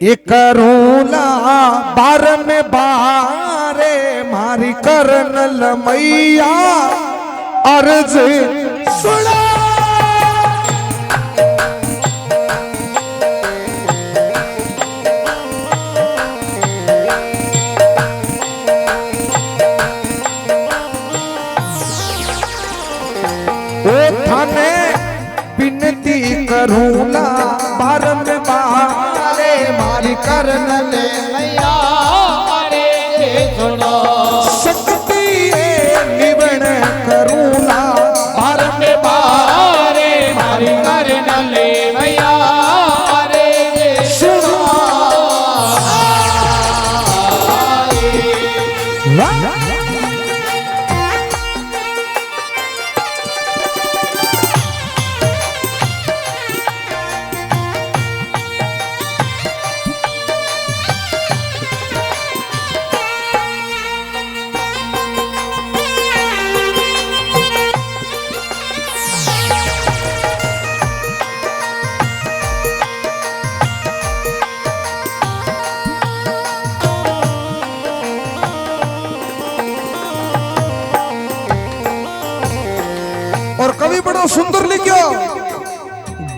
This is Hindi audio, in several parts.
ये करूला बार में बारे मारी करनल मैया अर्ज सुना। ओ थाने विनती करूला बार में बारे मारी करनल मैया रे सुनो। शक्ति निवण करूला बार में बारे मारी करनल मैया रे सुनो। और कवि बड़ा सुंदर लिखो।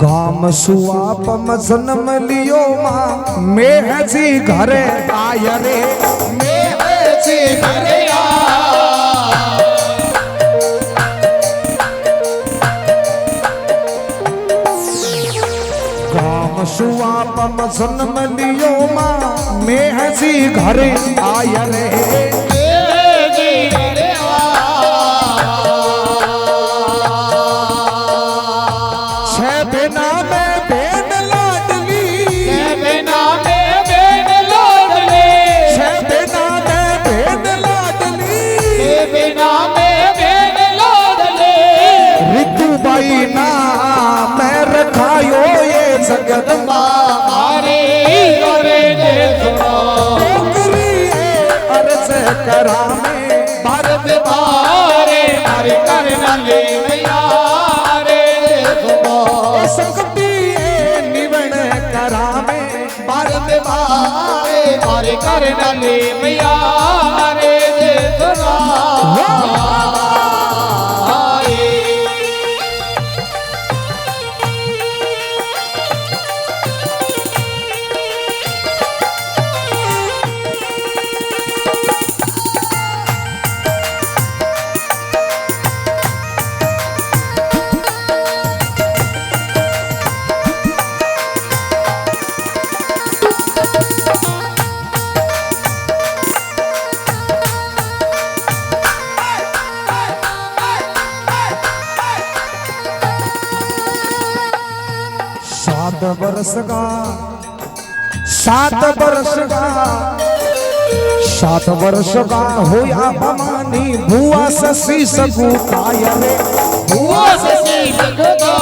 गाम सुआप म जन्म लियो माँ मैं जी घरे आय रे मैं जी घरे गाम सुआप म जन्म लियो माँ मैं जी घरे आय रे जगदम्बा मारे सुनो। अर्ज करा में भारत बारे मारी करनल मैया रे सुनो। शक्ति निवण करा में भारत बारे मारी करनल मैया रे सुनो। सात वर्ष का होया भवानी भुआ ससी सगुताय रे भुआ ससी सगुता।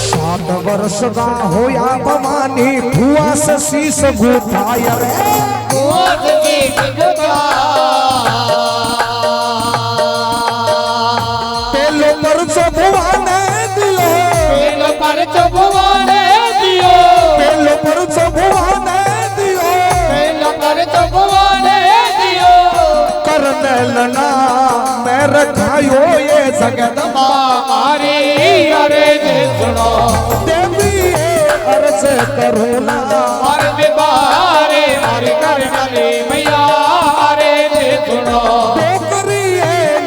सात वर्ष का होया भवानी भुआ ससी सगुताय रे भुआ ससी सगुता। करनलना मैं रखायो ये जगदम्बा मारे सुनो। देवी अर्ज करूला बार में बारे मारी करनल मैया रे सुनो। डोकरी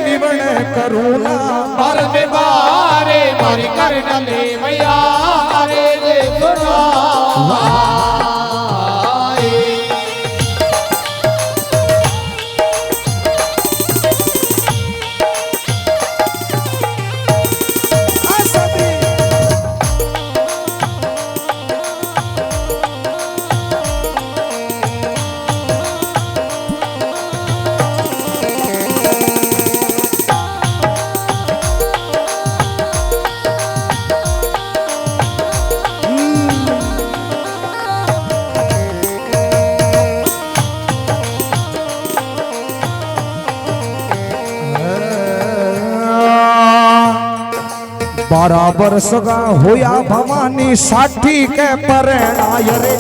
निवण करूला बार में बारे मारी करनल मैया रे सुनो। बराबर सगा होया भवानी साठी के परणाय रे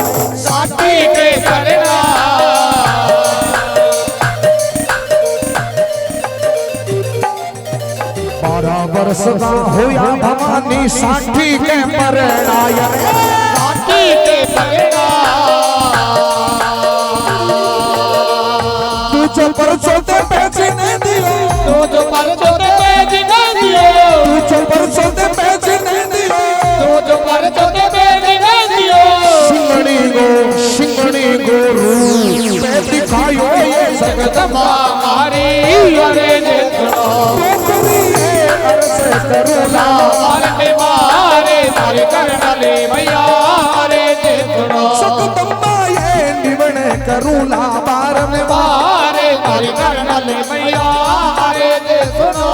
साठी के करना बराबर सगा होया भवानी साठी के परणाय रे साठी के करना तू जो पर चलते पैसे नहीं दियो तो जो पर चोते पेज न दियो तू जो पर चलते पैसे नहीं दियो तो जो पर चोते पेज न दियो सिंगड़ी गो रूप पे दिखायो ये जगदम्बा मारी अरे जे सुनो करुणा बार में मारे मारे करनले मैया अरे जे सुनो जगदम्बा ये निवण करुणा बार में मारे मारे करनले मैया अरे जे सुनो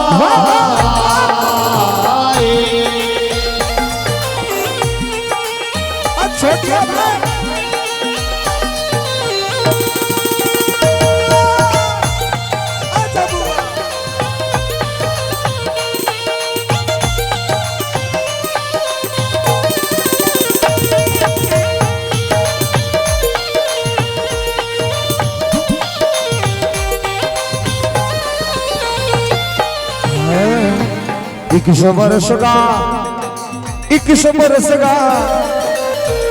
छोटे इक्कीस वर्ष का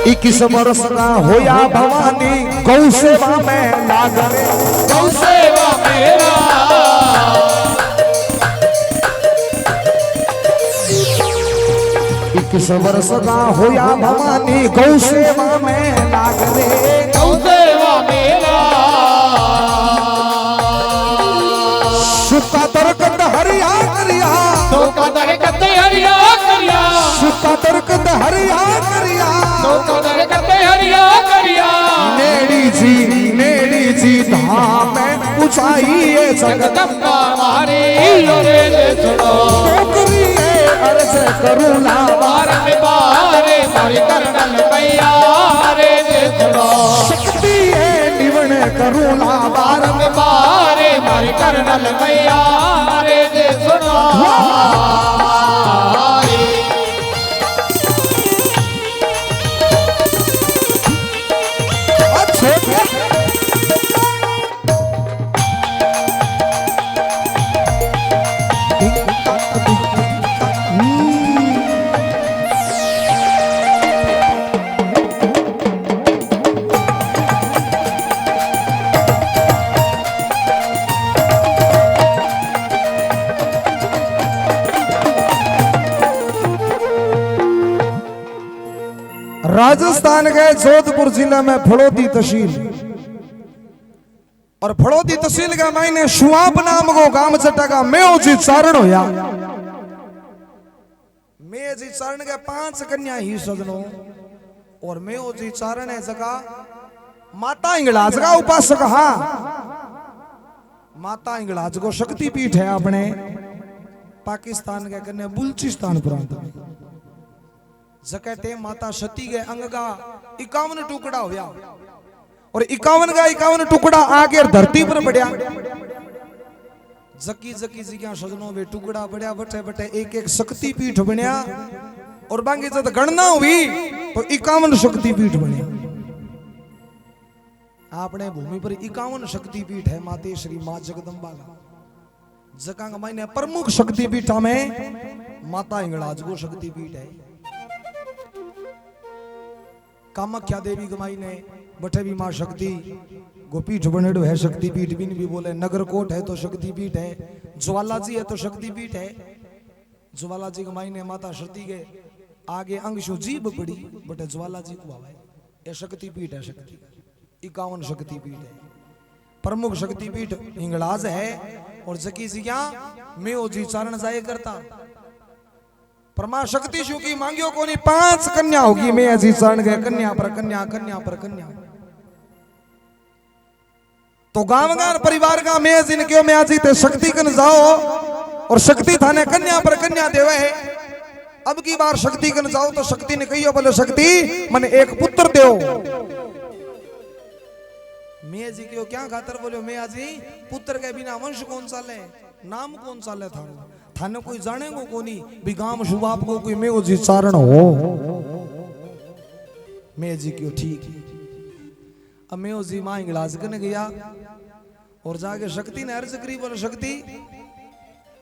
21 वर्ष का होया भवानी गौ सेवा में लागरे गौ सेवा मेरा 21 वर्ष का होया भवानी गौ सेवा में लागरे गौ सेवा मेरा सुखा तर्कत हरिया करिया तो कदर करते हरिया करिया सुखा तर्कत हरिया करिया तो कदर करते हरिया करिया नेड़ी जी धाम में ऊंचाई है जगदम्बा मारी अरे जे सुनो टोकरी है अर्ज करुणा बार में बारे मारी करनल मैया अरे जे सुनो शक्ति है निवण करुणा बार बार में बारे मारी करनल मैया अरे जे सुनो अच्छे राजस्थान के जोधपुर जिले में फड़ौदी तहसील और फड़ौदी तहसील का मायने शुआब नाम को गांव चटा का मेओ जी चारण होया मे जी चारण के 5 कन्या ही सजनो और मेओ जी चारण है जगह माता इंगलाज का उपासक हाँ माता इंगलाज को शक्ति पीठ है अपने पाकिस्तान के कन्या बलूचिस्तान प्रांत में जकटे माता सती के अंग का 51 टुकड़ा होया और 51 का 51 टुकड़ा आगे धरती पर बढ़िया जकी जकी जगह सजनों वे टुकड़ा बढ़िया बटे बटे एक एक शक्ति पीठ बनया और बाकी जब गणना हुई तो 51 शक्ति पीठ बने आपने भूमि पर 51 शक्ति पीठ है माते श्री मां जगदम्बा का जकांग मायने प्रमुख शक्ति पीठा में माता इंगलाज को शक्ति पीठ है कामाख्या देवी गमाई ने बठे भी मां शक्ति गोपीठ बनेडो है शक्ति पीठ भी बोले नगरकोट है तो शक्ति पीठ है ज्वाला जी है तो शक्ति पीठ है ज्वाला जी गमाई ने माता सती के आगे अंगशु जीभ पड़ी बटे ज्वाला जी को आवे ये शक्ति पीठ है शक्ति 51 शक्ति पीठ है प्रमुख शक्ति पीठ हिंगलाज है और जकी जी मेओ जी चारण जाए करता परमा शक्ति शु की मांगियो कोनी 5 कन्या होगी मैं जी चारण गए कन्या पर कन्या कन्या पर कन्या तो गांव परिवार का मैं जिन क्यों मैं आज ते शक्ति कन जाओ और शक्ति थाने कन्या पर कन्या देवे है अब की बार शक्ति कन जाओ तो शक्ति ने कहियो बोले शक्ति मने एक पुत्र देओ मैं जी क्यों क्या खातर बोलो मैं आजी पुत्र के बिना वंश कौन सा ले नाम कौन सा ले था थाने कोई जाने को कोनी भी गांव शुभाप को कोई मेओ जी चारण हो मैं जी क्यों ठीक अब मेओ जी मां इलाज करने गया और जाके शक्ति ने अर्ज करी बोले शक्ति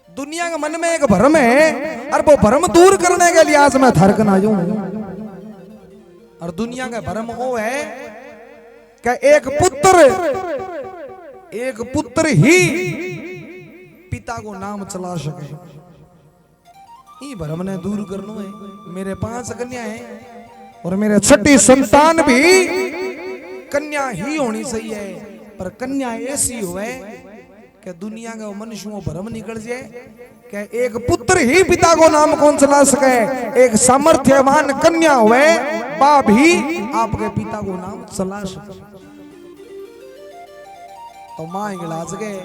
दुनिया के मन में एक भ्रम है और वो भ्रम दूर करने के लिए आज मैं थरकन आया हूं और दुनिया का भ्रम वो है कि एक पुत्र ही पिता को नाम चला सके ये भ्रम ने दूर करना है मेरे 5 कन्या हैं और मेरे छठी संतान भी कन्या ही होनी चाहिए पर कन्या ऐसी होवे कि दुनिया का मनुष्यों भ्रम निकल जाए कि एक पुत्र ही पिता को नाम कौन चला सके एक सामर्थ्यवान कन्या हुए बाप ही आपके पिता को नाम चला सके तो मां इलाज गए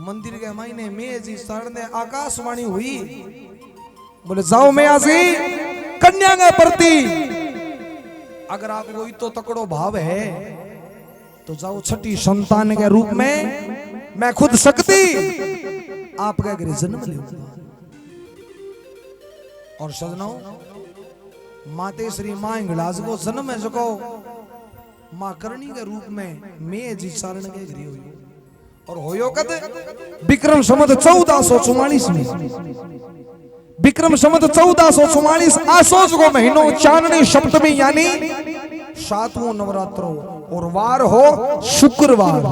मंदिर के महीने में जी शरण ने आकाशवाणी हुई बोले जाओ मैं आजी कन्या के प्रति अगर आपको तो तकड़ो भाव है तो जाओ छठी संतान के रूप में मैं खुद शक्ति आपके घर जन्म लूंगा और सजनों माते श्री मां इंगलाज को जन्म है सको मां करणी के रूप में मैं जी चारण के घरे हुई और होयो कद विक्रम संवत 1444 में विक्रम संवत 1444 आसोज को महीनों चांदनी सप्तमी यानी 7वां नवरात्र और वार हो शुक्रवार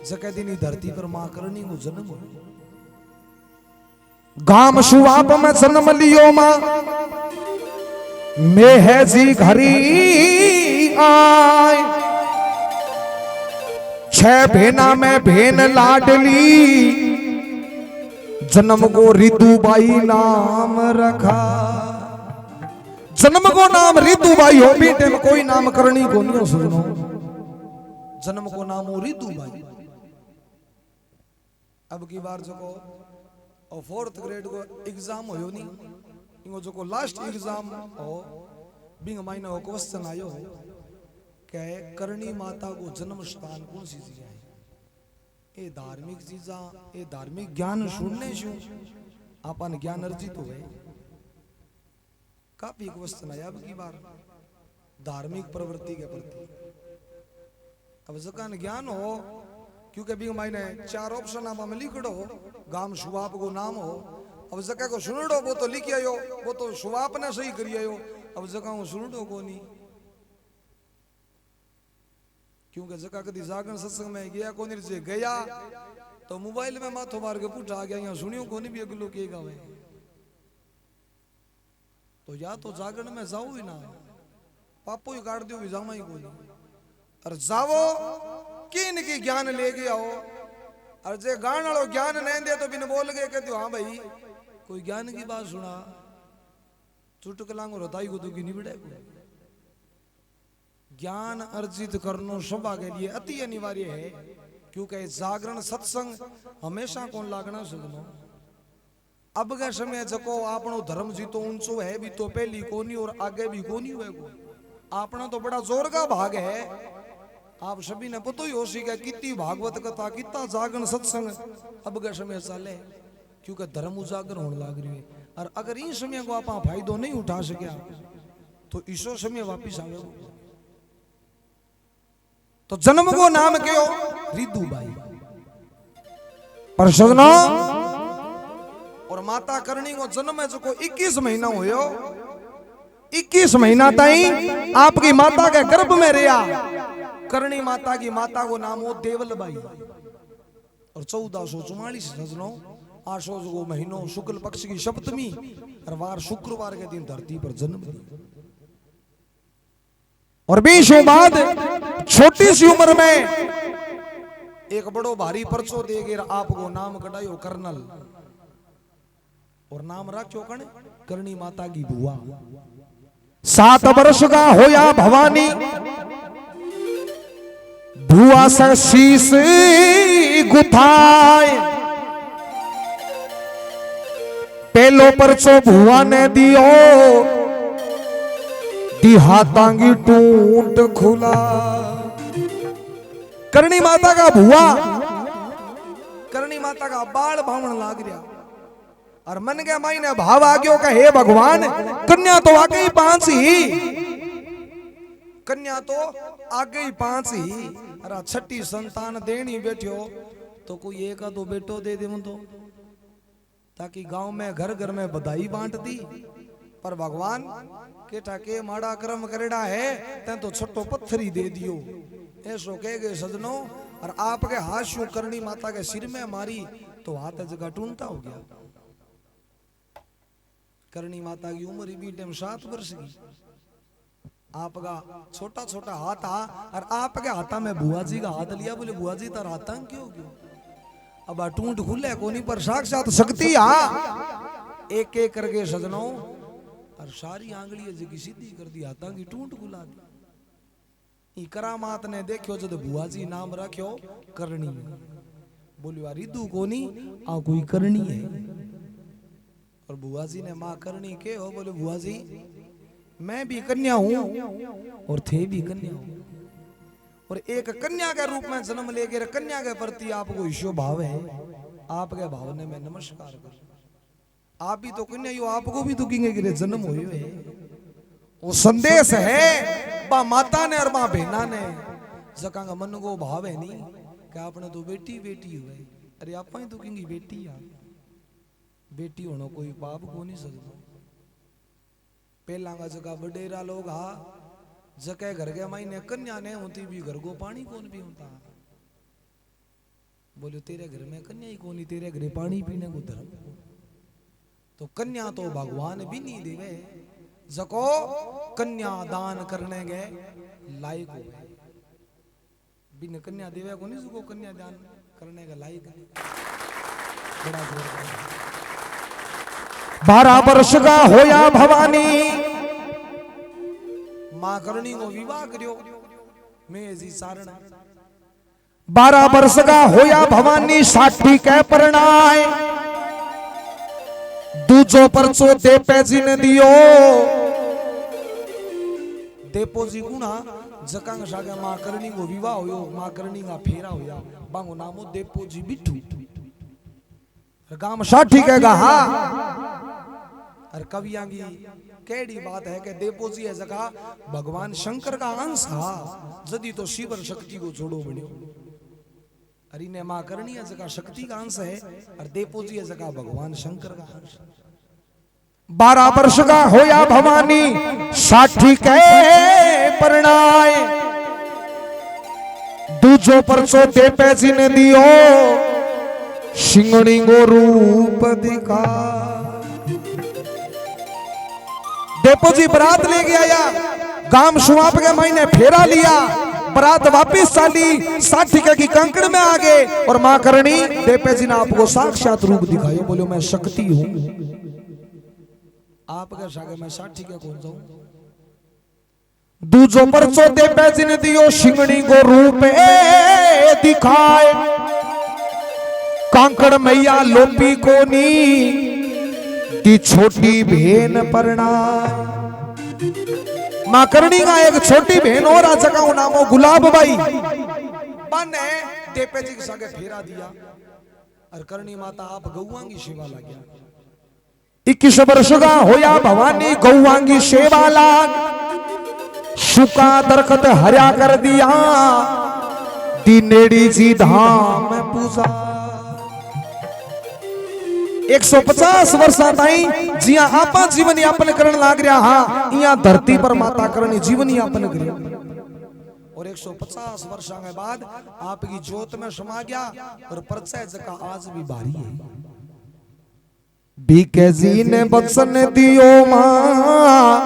जके दिन धरती पर मां करणी को जन्म हो गाम शुभाप में जन्म लियो मां मैं है जी घरी आए 6 भेना में भेन लाडली जन्म को रितुबाई नाम रखा जन्म को नाम रितुबाई हो बेटे में कोई नाम करनी को नहीं हो सुनो जन्म को नाम हो रितुबाई अब की बार जो को और 4th ग्रेड को एग्जाम हो नहीं इनको जो को लास्ट एग्जाम हो बिंग महीना हो क्वेश्चन आयो हो क्या करणी माता को जन्म स्थान कौन सी चीज है ये धार्मिक चीजा ये धार्मिक ज्ञान सुनने शू अपन ज्ञान अर्जित हो गए काफी क्वेश्चन आया अब की बार धार्मिक प्रवृत्ति के प्रति अब जकान ज्ञान हो क्योंकि अभी मैंने 4 ऑप्शन आप में लिख दो गांव शुभाप को नाम हो अब जका को सुन दो वो तो लिख आयो वो तो शुभाप ने सही करी आयो अब जका को सुन दो को नहीं क्योंकि जका कदी जागरण सत्संग में गया कोनी से गया तो मोबाइल में माथो मार के पूछा आ गया यहाँ सुनियो कोनी भी अगलो के गावे तो या तो जागरण में जाओ ही ना पापो ही काट दियो भी जामा ही कोनी और जाओ किन की ज्ञान ले गया हो और जे गान वालो ज्ञान नहीं दे तो बिन बोल गए कहते हाँ भाई कोई ज्ञान की बात सुना चुटकलांग और होताई को तो की निबड़े ज्ञान अर्जित करना सभा के लिए अति अनिवार्य है क्योंकि जागरण सत्संग हमेशा कौन लागना सुनो अब के समय जको आपनो धर्म जी तो ऊंचो है भी तो पहली कोनी और आगे भी कोनी हुए को आपना तो बड़ा जोर का भाग है आप सभी ने पता ही हो सीखा कितनी भागवत कथा कितना जागरण सत्संग अब के समय चले क्योंकि धर्म उजागर होने लग रही है और अगर इन समय को आप फायदो नहीं उठा सके तो इसो समय वापिस आवे तो जन्म को नाम क्यों रितुबाई पर सजना और माता करणी को जन्म है जो को 21 महीना हुयो 21 महीना ताई आपकी माता के गर्भ में रहा करणी माता की माता को नाम हो देवलबाई और 1444 सजनों आशोज को महीनों शुक्ल पक्ष की सप्तमी और वार शुक्रवार के दिन धरती पर जन्म लिया और 20 बाद छोटी सी उम्र में एक बड़ो भारी परचो दे गए आपको नाम कटायो कर्नल और नाम रखो कण करणी माता की बुआ 7 वर्ष का होया भवानी बुआ से शीश गुथाए पहलो परचो बुआ ने दियो हाथांगी टूट खुला करणी माता का भुआ करणी माता का बाल भावण लाग रहा और मन के मायने भाव आ गयो का हे भगवान कन्या तो आ गई 5 ही, कन्या तो आ गई 5 ही, अरे छठी संतान देनी बैठो तो कोई एक आधो बेटो दे दे तो, ताकि गांव में घर घर में बधाई बांट दी। पर भगवान केठा के माड़ा कर्म करेड़ा है ते तो छोटो पत्थर ही दे दियो, ऐसो कह गए सजनों। और आपके हाथ शू करनी माता के सिर में मारी तो हाथ जगह टूटता हो गया। करनी माता की उम्र भी टाइम 7 वर्ष की, आपका छोटा छोटा हाथ आ और आपके हाथा में बुआ जी का हाथ लिया, बोले बुआ जी तार हाथा क्यों क्यों, अब टूट खुले कोनी पर साक्षात शक्ति आ एक एक करके सजनों और सारी आंगली जी की सीधी कर दी, हाथा की टूट खुला दी। ई करामात ने देखो जब बुआ जी नाम रखो करनी, बोली वाह रिदू कोनी आ कोई करनी है। और बुआ जी ने माँ करनी के हो, बोले बुआ जी मैं भी कन्या हूं और थे भी कन्या हूं, और एक कन्या के रूप में जन्म लेकर कन्या के प्रति आपको ईशो भाव है, आपके भाव ने मैं नमस्कार कर। आप भी तो कन्या हो, आपको भी तो किंगे के जन्म हुए है। वो संदेश है बा माता ने और बा बहना ने जका मन को भाव है नहीं कि आपने तो बेटी बेटी हुए, अरे आप तो किंगी बेटी आ, बेटी होना कोई पाप को नहीं सकता। पहला का जगह बडेरा लोग हा जके घर के मायने कन्या ने होती भी घर को पानी कौन भी होता, बोले तेरे घर में कन्या ही कौन, तेरे घर पानी पीने को धर्म, तो कन्या तो भगवान भी नहीं देवे, जको कन्या दान करने गए लायक हो, बिन कन्या देवे को नहीं जको कन्या दान करने का लायक है। बड़ा जोर 12 वर्ष का होया भवानी, मां करनी को विवाह करियो मैं जी सारण। 12 वर्ष का होया भवानी, 60 के परणाए, दूजो परचो देपे जी ने दियो, देपो जी गुणा जकांग सागे मां करनी को विवाह होयो, मां करनी का फेरा होया, बांगो नामो देपो जी बिट्ठू, गाम 60 के गहा। और कवियां की केड़ी बात है कि देपो जी है जगह भगवान शंकर का अंश हा, जदी तो शिव और शक्ति को जोड़ो बन्यो, अरे ने मां करनी है जगह शक्ति का अंश है और देपो जी है जगह भगवान शंकर का अंश। 12 वर्ष का होया भवानी, 60 के परणाए, दूजो परचो देपे जी ने दियो, सिंगड़ी को रूप दिखा। देपो जी बरात लेके आया, गांव सुआप के महीने फेरा लिया, बरात वापिस चाली, 60 की कंकड़ में आ गए और मां करनी देपे जी ने आपको साक्षात रूप दिखाया, बोलो मैं शक्ति हूं। आपके सागे मैं 60 के कौन जाऊं, दूजो परचो देपे जी ने दियो, सिंगड़ी को रूप दिखाए, कांकड़ मैया लोपी कोनी दी छोटी बहन परणाए। मां करनी का एक छोटी बहन और आ जगह नामो गुलाब बाई, बने देपे जी के सागे फेरा दिया और करनी माता आप गौवांगी सेवा लग्या। 21 वर्ष का होया भवानी, गौवांगी सेवा लाग, सुका दरखत हरिया कर दिया, दिनेड़ी जी धाम पूजा। 150 वर्ष ताई जिया आपा जीवन यापन करन लाग रहा हा, इया धरती पर माता करनी जीवन यापन करे। और 150 वर्ष के बाद आपकी जोत में समा गया और परचय जगह आज भी भारी है। बीके जी ने बचन दियो मां,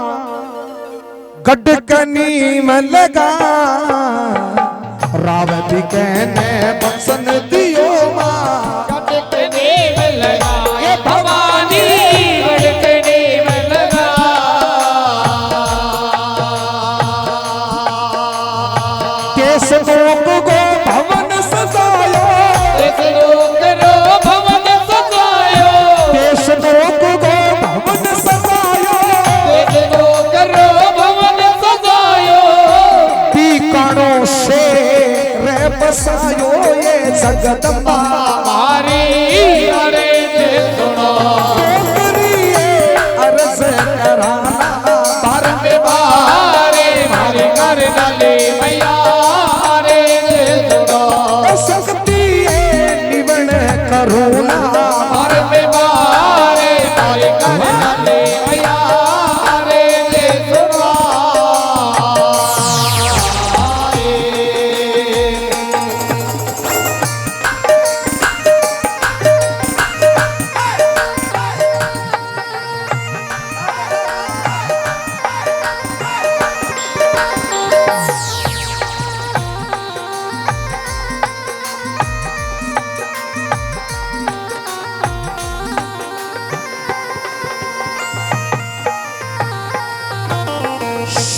गडकनी में लगा, राव बीके ने बचन दियो मां, गडकनी में लगा, ये भवानी गडकनी में लगा। केस लोक को भवन सजायो, केस लोक रो भवन सजायो, केस लोक को भवन सजायो, केस लोक रो भवन सजायो, टीकाणों से रे बसायो ये जगदम्बा हमारी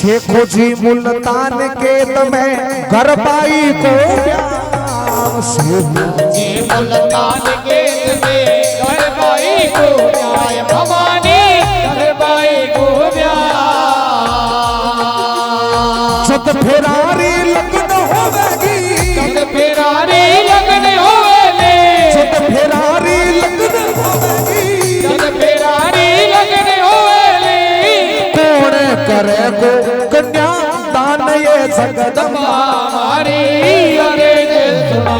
शेखो जी मुल्तान के तमें घर पाई को प्याम शेखो जी मुल्तान के में घर बाई को न्याय भवानी घर बाई को जब फेरारी लगन होवेगी जब फेरारी लगन होवेले जब फेरारी लगन होवेगी जब फेरारी लगन होवेले कौन करे को कन्या दान ये जगदम्बा हमारी अरे सुनो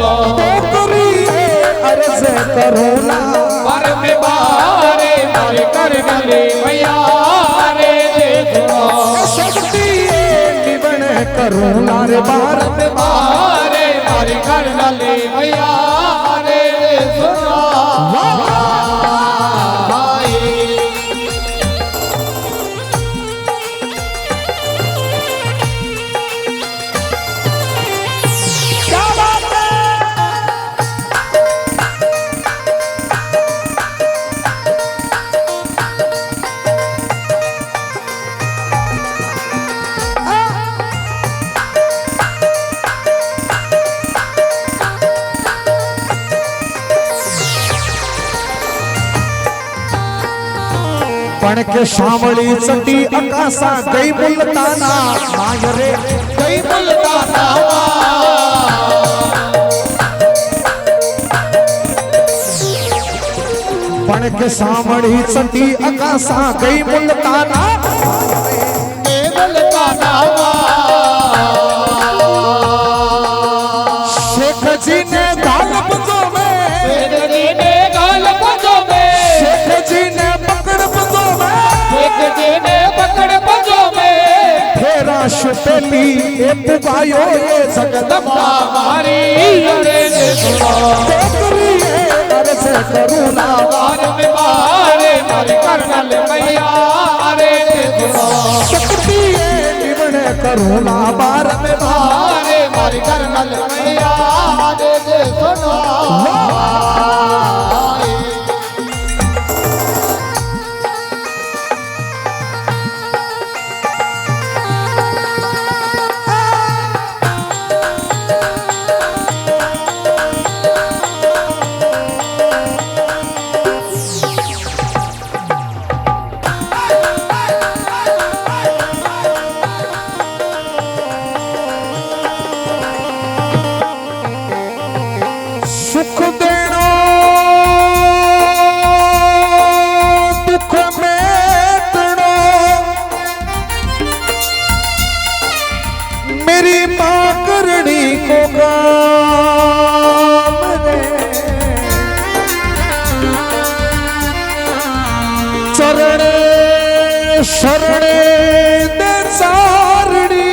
अरे से करुणा पर में बारे मारे कर गले भैया रे सुनो शक्ति निबन करुणा रे बार में बारे मारे कर गले भैया रे सुनो पण के शामली चटी अकासा गई मुल्ताना मायरे गई मुल्ताना पण के शामली चटी अकासा गई मुल्ताना मुल्ताना शेख जी ने दाल बजो में शेख जी ने गाल बजो में शेख जी ने पकड़ बजो में शेख जी ने पकड़ बजो में फेरा शुतेली ए पुगायो ये जगदम्बा हमारी अरे सुनो टोकरी अरे से करुणा बार में बारे मारे करनल मैया रे सुनो शक्ति निबन करुणा बार में बारे मारे करनल मैया रे सुनो सुख देना दुख मेटना मेरी माँ करनी को काम रे चरणे शरणे दे चारणी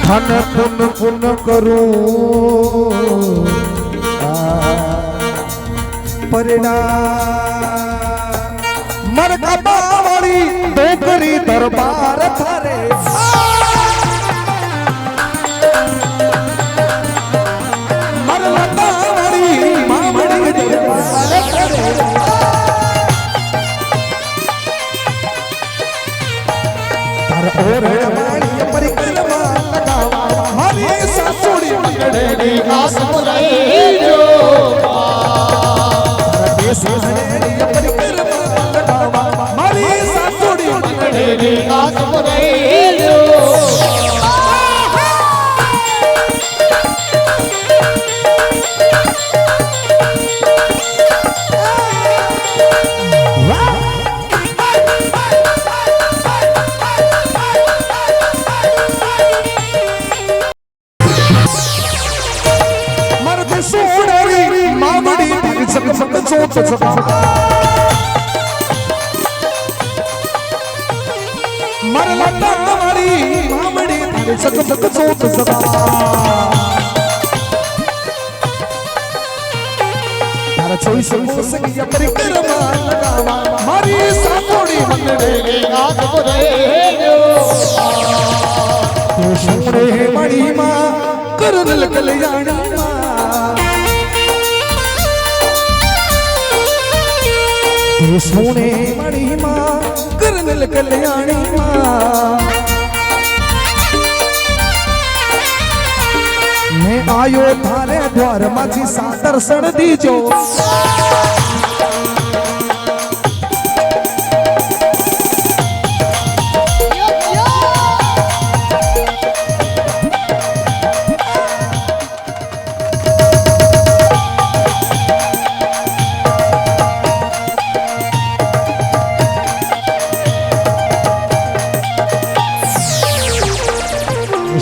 धन पुन पुन करूं परिणाम मरकबा वाली डोगरी दरबार थारे मरकबा वाली मामड़ी दरबार थारे तर और वाली परिक्रमा लगावा हरी सासुड़ी पकड़े घास मुरई जो देश हरे परिक्रमा लगावा हरी सासुड़ी पकड़े घास मुरई जो मर्द सोड़ी मामड़ी जगमग जोत जगा मरलता मारी मामड़ी जगमग जोत जगा तारा चोइस मोसगी परिक्रमा लगावा मारी सातोड़ी मंडे घास मुरई जो तो शमरे मणि मां करनल कल्याणी मां तो सोने मणि मां करनल करनल कल्याणी मां मैं आयो थारे द्वार माझी सा दर्शन दीजो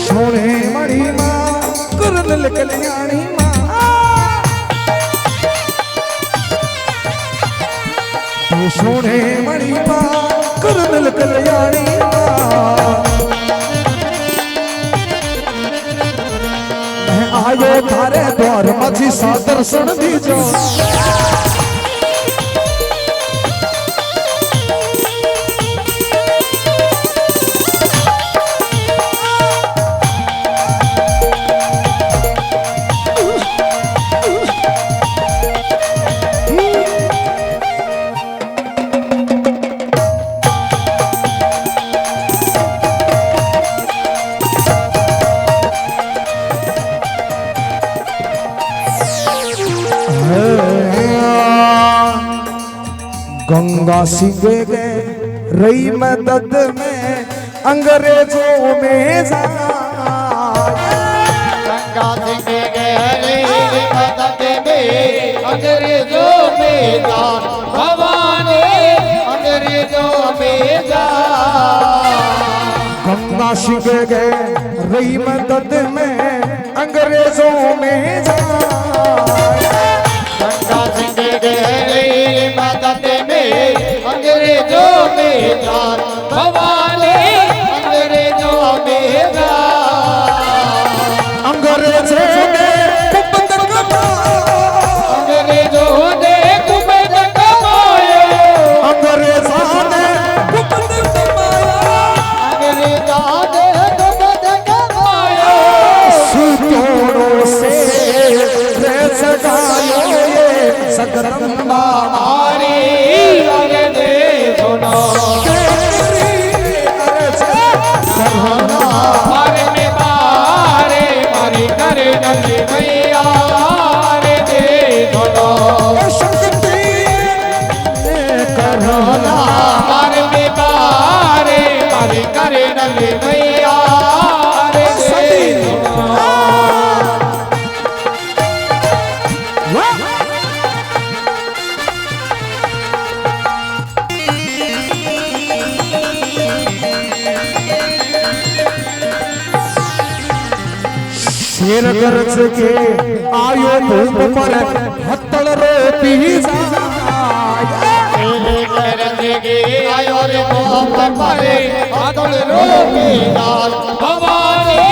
सोने मणि मां करनल कल्याणी मां सोने मणि मां करनल कल्याणी मां मैं आयो थारे द्वार माझी सा दर्शन दीजो गंगा सिंगे गए रही मदद में अंग्रेजों में जा गंगा सिंह गहरी मदद में अंग्रेजों में जा भवानी अंग्रेजों में जा गंगा सिंगे गए रही मदद में अंग्रेजों में जा गंगा सिंह गहरी मदद में अंग्रेजों में जा भवानी अंग्रेजों में जा अंग्रेजों ने कुपत कमाया अंग्रेजों ने कुपत कमाया अंग्रेजों ने कुपत कमाया अंग्रेजों ने कुपत कमाया सुतोड़ों से रे सगायो ये सगदम्बा हमारी अगदे सुनो हमारे में बारे मारी कर नली मैया रे दे सुनो शक्ति करना हमारे में बारे मारी कर नली मैया रे दे सुनो शेर गरज के आयो धूप पर हत्तल रो पी तेरे करज के आयो रे मोह परे अतुल रोपी दाल भवानी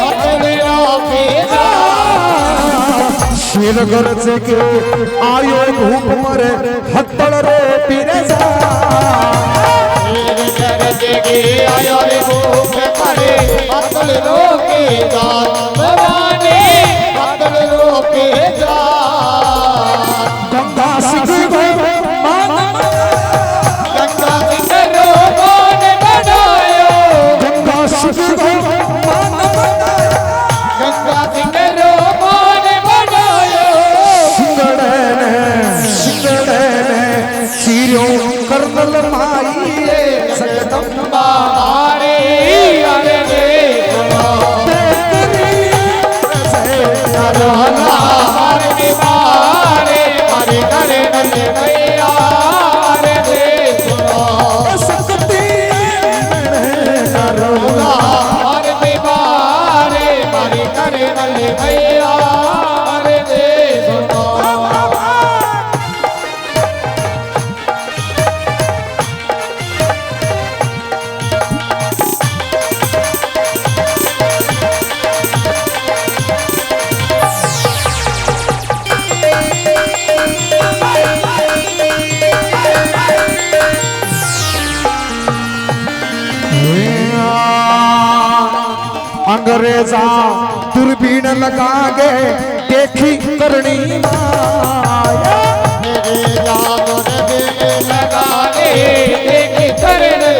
अतुल रोपी दाल शेर गरज के आयो धूप पर हत्तल रो पी तेरे करज के आयो रे मोह परे अतुल रोपी दाल भवानी अतुल रोपी दाल गंगा सिंह गंगा सिंह रोपो ने बनायो गंगा सिंह गंगा सिंह रोपो ने बनायो सिंगड़े ने चीरो करनल माई जगदम्बा हमारी अरे दे सुनो हमारे निवारे हरे करे नले मैया रे दे सुनो हमारे निवारे हरे करे नले मैया रे दे सुनो अंग्रेजा दूरबीन लगा के देखी करनी माया मेरे जादू ने दिल लगा दे देखी करने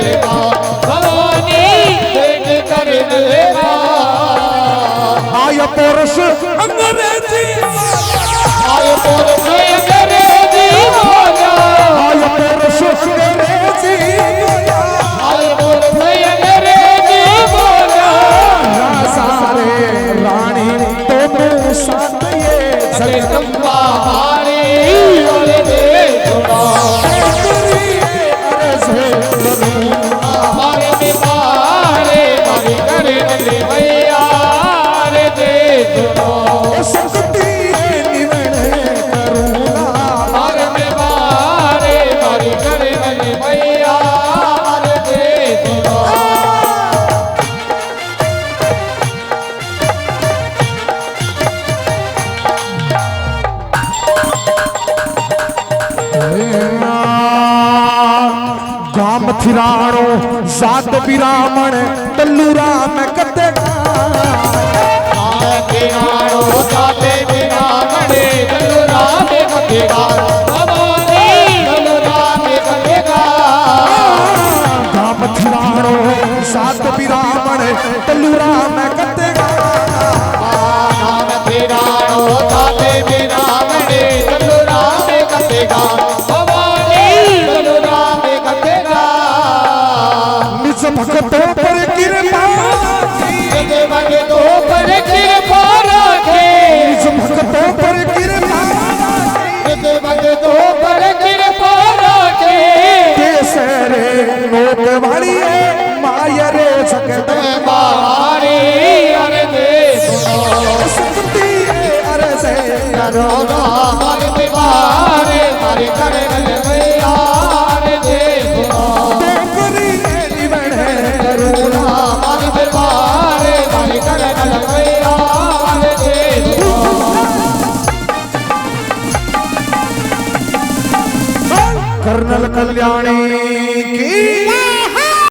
मारे में मारे मारे करे रे भैया रे दे सुनो शक्ति निवण करूंगा मारे में मारे मारे करे रे भैया रे दे सुनो गाम थिराणो जात बिरामण तल्लू राम कते किनारो जाते बिना मने दलुरा में कथेगा भवानी दलुरा में कथेगा गाम थिराणो जात बिरामण तल्लू राम कते नाम किनारो जाते बिना मने दलुरा में कथेगा भवानी दलुरा में कथेगा निज भक्तों पर कृपा जगे बगे तो पर कृपा रखे निज भक्तों पर कृपा जगे बगे तो पर कृपा रखे केसरे लोक वाली माया रे जगत बारी अरे दे शक्ति अरे से करो मारे में मारे मारे करे रे भैया रे दे करी निवण करूंगा मारे में मारे मारे करे रे भैया रे दे कर्नल कल्याणी की